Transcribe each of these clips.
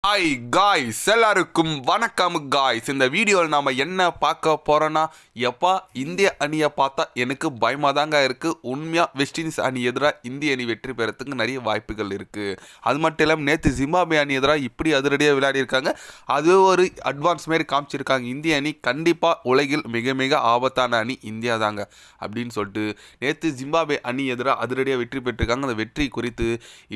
Hi guys, எல்லாருக்கும் வணக்கம் guys. இந்த வீடியோவில் நாம் என்ன பார்க்க போகிறோன்னா, எப்பா இந்திய அணியை பார்த்தா எனக்கு பயமாக தாங்க இருக்குது. உண்மையாக வெஸ்ட் இண்டீஸ் அணி எதிராக இந்திய அணி வெற்றி பெறத்துக்கு நிறைய வாய்ப்புகள் இருக்குது. அது மட்டும் இல்லாமல் நேற்று ஜிம்பாப்வே அணி எதிராக இப்படி அதிரடியாக விளையாடிருக்காங்க. அது ஒரு அட்வான்ஸ் மாரி காமிச்சிருக்காங்க. இந்திய அணி கண்டிப்பாக உலகில் மிக மிக ஆபத்தான அணி இந்தியா தாங்க அப்படின்னு சொல்லிட்டு நேற்று ஜிம்பாப்வே அணி எதிராக அதிரடியாக வெற்றி பெற்றிருக்காங்க. அந்த வெற்றி குறித்து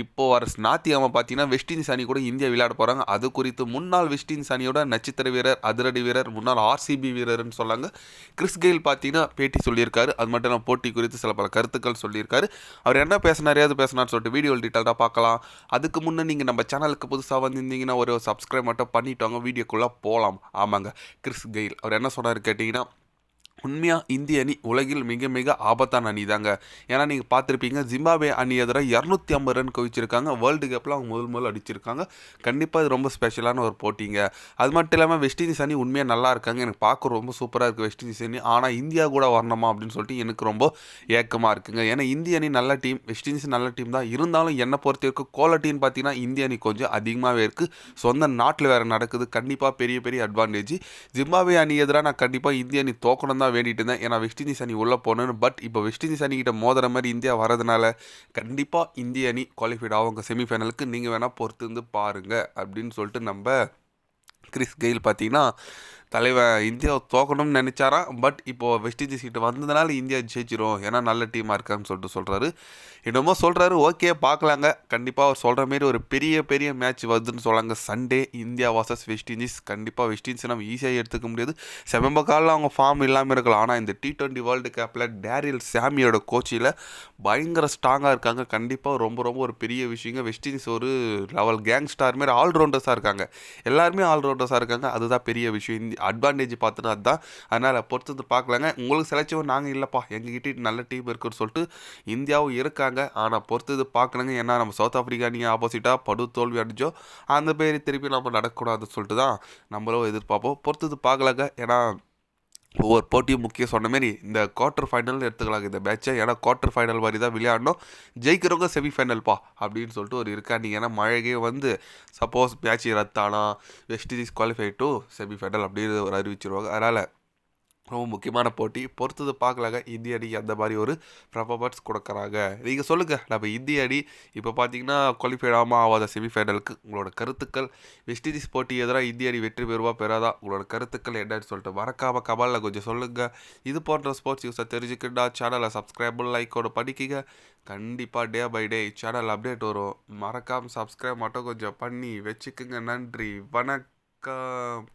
இப்போ வர ஞாயிற்றுக்கிழமை பார்த்தீங்கன்னா வெஸ்ட் இண்டீஸ் அணி கூட இந்தியா விளையாட போகிறாங்க. அது குறித்து முன்னாள் வெஸ்ட் இண்டீஸ் அணியோட நட்சத்திர வீரர், அதிரடி வீரர், முன்னாள் ஆர்சிபி வீரர்னு சொல்லாங்க கிறிஸ் கெயில் பார்த்தீங்கன்னா பேட்டி சொல்லியிருக்காரு. அது மட்டும் இல்லாமல் போட்டி குறித்து சில பல கருத்துக்கள் சொல்லியிருக்காரு. அவர் என்ன பேசினாரையாவது பேசினார்னு சொல்லிட்டு வீடியோ டீட்டெயிலாக பார்க்கலாம். அதுக்கு முன்னே நீங்கள் நம்ம சேனலுக்கு புதுசாக வந்திருந்தீங்கன்னா ஒரு சப்ஸ்கிரைப் மட்டும் பண்ணிட்டோங்க. வீடியோக்குள்ளே போகலாம். ஆமாங்க, கிறிஸ் கெயில் அவர் என்ன சொன்னார் கேட்டிங்கன்னா, உண்மையாக இந்திய அணி உலகில் மிக மிக ஆபத்தான அணி தாங்க. ஏன்னா நீங்கள் பார்த்துருப்பீங்க, ஜிம்பாப்வே அணி எதிராக 250 ரன் குவிச்சிருக்காங்க. வேர்ல்டு கப்பில் அவங்க முதல் அடிச்சிருக்காங்க. கண்டிப்பாக இது ரொம்ப ஸ்பெஷலான ஒரு போட்டிங்க. அது மட்டும் இல்லாமல் வெஸ்ட் இண்டீஸ் அணி உண்மையாக நல்லா இருக்காங்க. எனக்கு பார்க்க ரொம்ப சூப்பராக இருக்குது வெஸ்ட் இண்டீஸ் அணி. ஆனால் இந்தியா கூட வரணுமா அப்படின்னு சொல்லிட்டு எனக்கு ரொம்ப ஏக்கமாக இருக்குங்க. ஏன்னா இந்திய அணி நல்ல டீம், வெஸ்ட் இண்டீஸ் நல்ல டீம் தான். இருந்தாலும் என்னை பொறுத்த வரைக்கும் குவாலிட்டின்னு பார்த்தீங்கன்னா இந்திய அணி கொஞ்சம் அதிகமாகவே இருக்குது. சொந்த நாட்டில் வேறு நடக்குது. கண்டிப்பாக பெரிய பெரிய அட்வான்டேஜ். ஜிம்பாப்வே அணி எதிராக நான் கண்டிப்பாக இந்திய அணி தோக்கணும் தான் வேண்டிட்டு இருந்தேன். ஏன்னா வெஸ்ட் இண்டீஸ் அணி உள்ளே போகணுன்னு. பட் இப்போ வெஸ்ட் இண்டீஸ் அணிக்கிட்ட மோதுற மாதிரி இந்தியா வரதுனால கண்டிப்பாக இந்திய அணி குவாலிஃபைட் ஆகுங்க செமிஃபைனலுக்கு. நீங்கள் வேணால் பொறுத்து இருந்து பாருங்கள் அப்படின்னு சொல்லிட்டு நம்ம கிறிஸ் கெயில் பார்த்தீங்கன்னா தலைவன் இந்தியாவை தோக்கணும்னு நினச்சாராம். பட் இப்போது வெஸ்ட் இண்டீஸ் கிட்ட வந்ததுனால இந்தியா ஜெயிச்சிரும், ஏன்னா நல்ல டீமாக இருக்கான்னு சொல்கிறாரு. என்னமோ சொல்கிறாரு, ஓகே பார்க்கலாங்க. கண்டிப்பாக அவர் சொல்கிற மாரி ஒரு பெரிய பெரிய மேட்ச் வருதுன்னு சொல்லாங்க. Sunday India versus west Indies. கண்டிப்பாக வெஸ்ட் இண்டீஸ் நம்ம ஈஸியாக எடுத்துக்க முடியாது. செமம்ப காலில் அவங்க ஃபார்ம் இல்லாமல் இருக்கலாம். ஆனால் இந்த T20 வேர்ல்டு கப்பில் டேரியல் சாமியோட கோச்சில் பயங்கர ஸ்ட்ராங்காக இருக்காங்க. கண்டிப்பாக ரொம்ப ரொம்ப ஒரு பெரிய விஷயங்க. வெஸ்ட் இண்டீஸ் ஒரு லெவல் கேங் ஸ்டார் மாரி ஆல்ரவுண்டர்ஸாக இருக்காங்க. எல்லாருமே ஆல்ரவுண்டர்ஸாக இருக்காங்க. அதுதான் பெரிய விஷயம். அட்வான்டேஜ் பார்த்துனா அதுதான். அதனால் பொறுத்து பார்க்கலாங்க. உங்களுக்கு செலக்ஷன் நாங்கள் இல்லைப்பா, எங்ககிட்ட நல்ல டீம் இருக்குன்னு சொல்லிட்டு இந்தியாவும் இருக்காங்க. ஆனால் பொறுத்து பார்க்கணுங்க. ஏன்னா நம்ம சவுத் ஆஃப்ரிக்கா நீங்கள் ஆப்போசிட்டாக படு தோல்வி அடிச்சோம். அந்த பேர் திருப்பி நம்ம நடக்கக்கூடாதுன்னு சொல்லிட்டு தான் நம்மளும் எதிர்பார்ப்போம். பொறுத்து பார்க்கலாங்க. ஏன்னா ஒவ்வொரு போட்டியும் முக்கியம் சொன்ன மாரி இந்த குவார்ட்டர் ஃபைனல் எடுத்துக்கலாங்க இந்த மேட்சை. ஏன்னா குவார்ட்டர் ஃபைனல் மாதிரி தான் விளையாடணும். ஜெயிக்கிறவங்க செமிஃபைனல்ப்பா அப்படின்னு சொல்லிட்டு ஒரு இருக்கா. நீங்கள் ஏன்னா மழையே வந்து சப்போஸ் மேட்ச் ரத்தானா West Indies qualify to semifinal அப்படின்னு ஒரு அறிவிச்சிருவாங்க. அதனால் ரொம்ப முக்கியமான போட்டி. பொறுத்தது பார்க்கலாங்க. இந்திய அணி அந்த மாதிரி ஒரு பர்ஃபார்மன்ஸ் கொடுக்குறாங்க. நீங்கள் சொல்லுங்கள், நம்ம இந்திய அணி இப்போ பார்த்தீங்கன்னா குவாலிஃபைட் ஆகாத செமிஃபைனலுக்கு உங்களோட கருத்துக்கள். வெஸ்ட் இண்டீஸ் போட்டி எதிராக இந்திய அணி வெற்றி பெறுவா பெறாதா, உங்களோட கருத்துக்கள் என்னன்னு சொல்லிட்டு மறக்காமல் கபாலில் கொஞ்சம் சொல்லுங்கள். இது போன்ற ஸ்போர்ட்ஸ் நியூஸை தெரிஞ்சுக்கிட்டா சேனலை சப்ஸ்கிரைப் லைக்கோட பண்ணிக்கிங்க. கண்டிப்பாக day by day channel update வரும். மறக்காமல் சப்ஸ்கிரைப் மட்டும் கொஞ்சம் பண்ணி வச்சுக்குங்க. நன்றி, வணக்கம்.